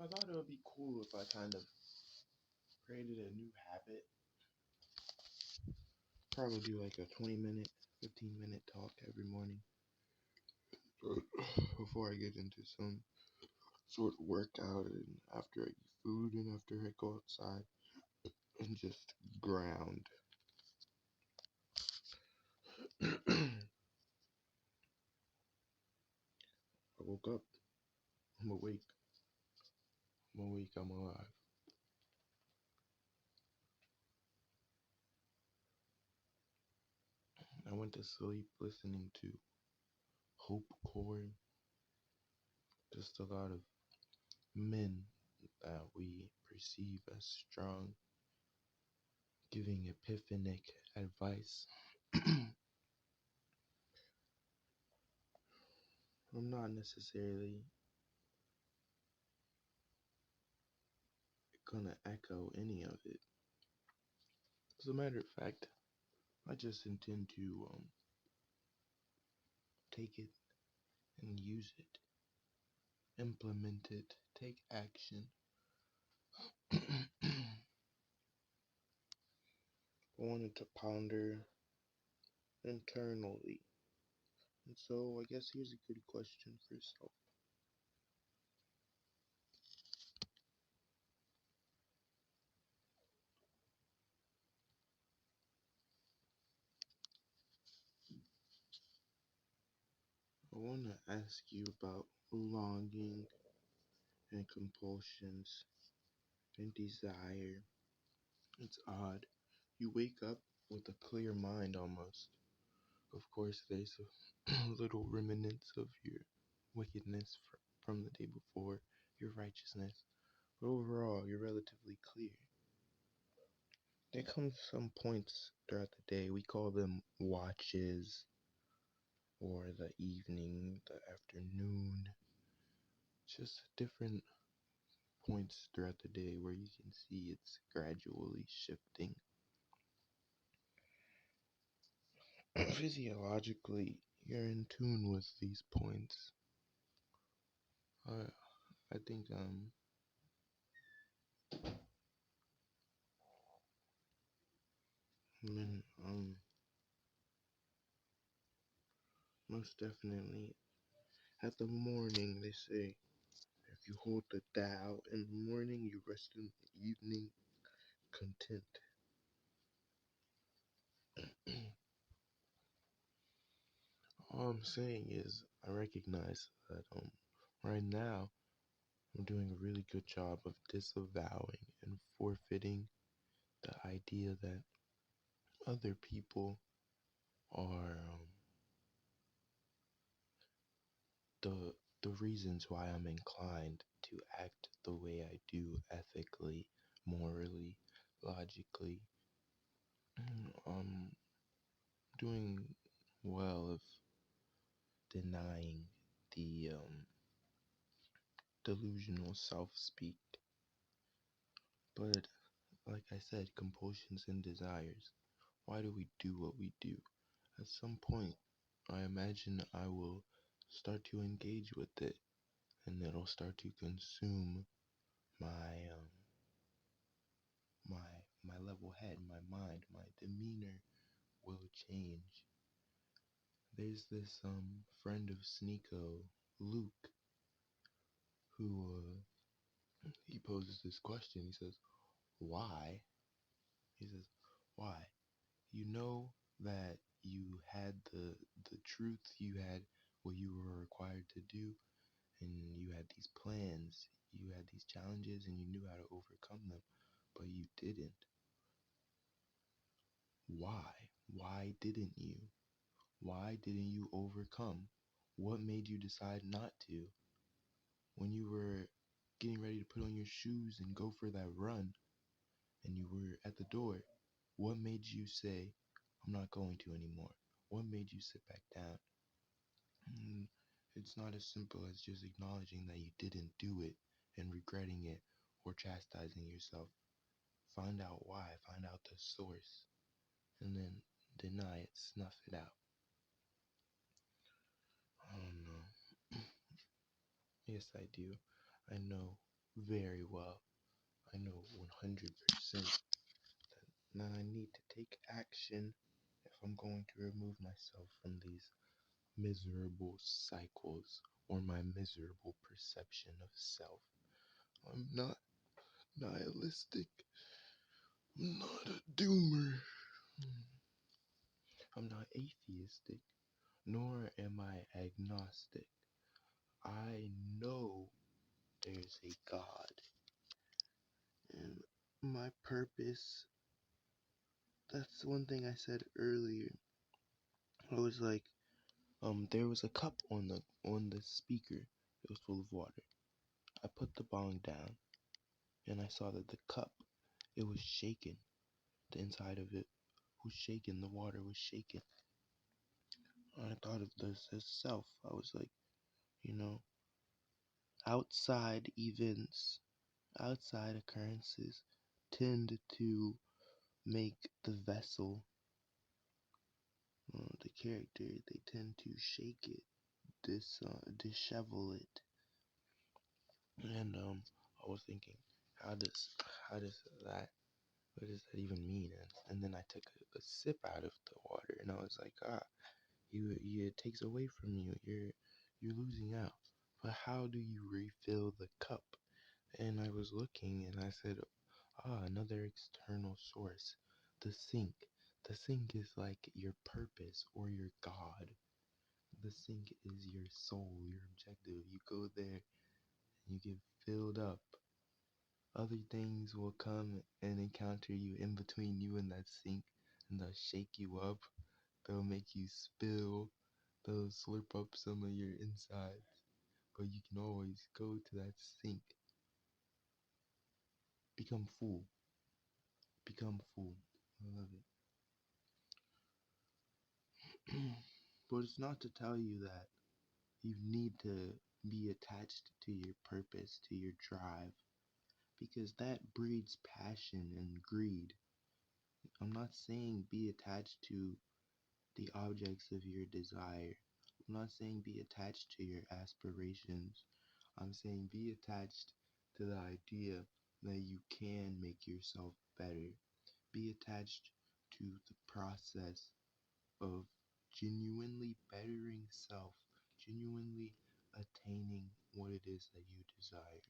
I thought it would be cool if I kind of created a new habit. Probably do like a 20-minute, 15-minute talk every morning before I get into some sort of workout and after I eat food and after I go outside and just ground. I woke up. I'm awake. I'm awake. I'm alive. I went to sleep listening to Hope Core. Just a lot of men that we perceive as strong, giving epiphanic advice. I'm not necessarily gonna echo any of it. As a matter of fact, I just intend to take it and use it, implement it, take action. I wanted to ponder internally. And so I guess here's a good question for yourself. I want to ask you about longing and compulsions and desire. It's odd. You wake up with a clear mind almost. Of course, there's a little remnants of your wickedness from the day before, your righteousness. But overall, you're relatively clear. There come some points throughout the day. We call them watches, or the evening, the afternoon. Just different points throughout the day where you can see it's gradually shifting. Physiologically, you're in tune with these points. I think men most definitely at the morning they say if you hold the Tao in the morning, you rest in the evening content. All I'm saying is I recognize that right now I'm doing a really good job of disavowing and forfeiting the idea that other people are the the reasons why I'm inclined to act the way I do ethically, morally, logically. I'm doing well of denying the delusional self speak. But like I said, compulsions and desires. Why do we do what we do? At some point, I imagine I will start to engage with it, and it'll start to consume my my my level head, my mind, my demeanor will change. There's this friend of Sneeko, Luke, who he poses this question. He says, "Why?" He says, "Why? You know that you had the truth, you had what you were required to do, and you had these plans, you had these challenges, and you knew how to overcome them, but you didn't. Why? Why didn't you? Why didn't you overcome? What made you decide not to? When you were getting ready to put on your shoes and go for that run, and you were at the door, what made you say, I'm not going to anymore? What made you sit back down?" It's not as simple as just acknowledging that you didn't do it and regretting it or chastising yourself. Find out why, find out the source, and then deny it, snuff it out. I don't know. Yes, I do. I know very well. I know 100% that I need to take action if I'm going to remove myself from these miserable cycles or my miserable perception of self. I'm not nihilistic. I'm not a doomer. I'm not atheistic, nor am I agnostic. I know there's a God, and my purpose, that's one thing I said earlier. I was like, there was a cup on the speaker. It was full of water. I put the bong down, and I saw that the cup, it was shaking. The inside of it was shaking. The water was shaking. I thought of this as self. I was like, you know, outside events, outside occurrences tend to make the vessel, the character, they tend to shake it, dishevel it. And I was thinking, how does that, what does that even mean? And then I took a sip out of the water, and I was like, it takes away from you. You're losing out. But how do you refill the cup? And I was looking, and I said, another external source, the sink. The sink is like your purpose or your God. The sink is your soul, your objective. You go there and you get filled up. Other things will come and encounter you in between you and that sink, and they'll shake you up. They'll make you spill. They'll slurp up some of your insides. But you can always go to that sink. Become full. Become full. I love it. But it's not to tell you that you need to be attached to your purpose, to your drive, because that breeds passion and greed. I'm not saying be attached to the objects of your desire. I'm not saying be attached to your aspirations. I'm saying be attached to the idea that you can make yourself better. Be attached to the process of genuinely bettering self, genuinely attaining what it is that you desire.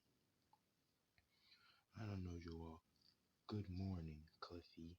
I don't know, Joel. Good morning, Cliffy.